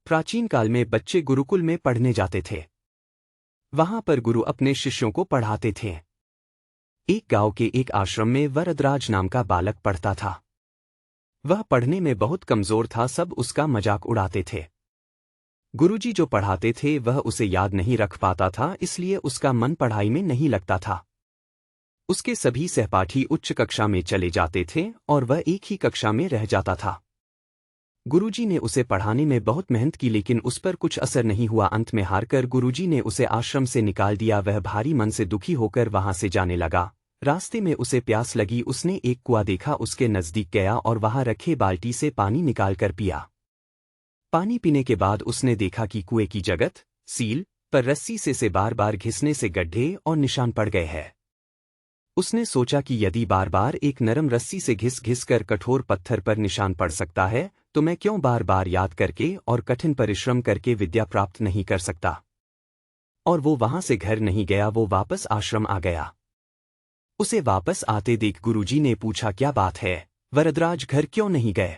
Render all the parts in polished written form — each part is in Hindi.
प्राचीन काल में बच्चे गुरुकुल में पढ़ने जाते थे। वहां पर गुरु अपने शिष्यों को पढ़ाते थे। एक गांव के एक आश्रम में वरदराज नाम का बालक पढ़ता था। वह पढ़ने में बहुत कमजोर था, सब उसका मजाक उड़ाते थे। गुरुजी जो पढ़ाते थे वह उसे याद नहीं रख पाता था, इसलिए उसका मन पढ़ाई में नहीं लगता था। उसके सभी सहपाठी उच्च कक्षा में चले जाते थे और वह एक ही कक्षा में रह जाता था। गुरुजी ने उसे पढ़ाने में बहुत मेहनत की, लेकिन उस पर कुछ असर नहीं हुआ। अंत में हारकर गुरुजी ने उसे आश्रम से निकाल दिया। वह भारी मन से दुखी होकर वहां से जाने लगा। रास्ते में उसे प्यास लगी। उसने एक कुआं देखा, उसके नजदीक गया और वहां रखे बाल्टी से पानी निकालकर पिया। पानी पीने के बाद उसने देखा कि कुएं की जगत सील पर रस्सी से बार बार घिसने से गड्ढे और निशान पड़ गए हैं। उसने सोचा कि यदि बार बार एक नरम रस्सी से घिस घिस कर कठोर पत्थर पर निशान पड़ सकता है, तो मैं क्यों बार बार याद करके और कठिन परिश्रम करके विद्या प्राप्त नहीं कर सकता। और वो वहां से घर नहीं गया, वो वापस आश्रम आ गया। उसे वापस आते देख गुरुजी ने पूछा, क्या बात है वरदराज, घर क्यों नहीं गए?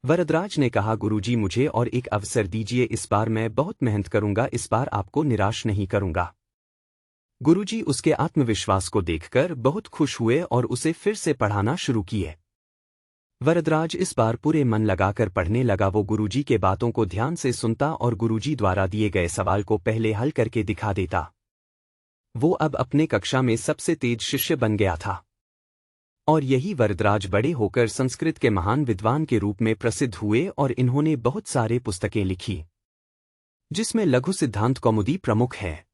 वरदराज ने कहा, गुरुजी मुझे और एक अवसर दीजिए, इस बार मैं बहुत मेहनत करूंगा, इस बार आपको निराश नहीं करूंगा। गुरुजी उसके आत्मविश्वास को देखकर बहुत खुश हुए और उसे फिर से पढ़ाना शुरू किए। वरदराज इस बार पूरे मन लगाकर पढ़ने लगा। वो गुरुजी के बातों को ध्यान से सुनता और गुरुजी द्वारा दिए गए सवाल को पहले हल करके दिखा देता। वो अब अपने कक्षा में सबसे तेज शिष्य बन गया था। और यही वरदराज बड़े होकर संस्कृत के महान विद्वान के रूप में प्रसिद्ध हुए और इन्होंने बहुत सारे पुस्तकें लिखी, जिसमें लघु सिद्धांत कौमुदी प्रमुख है।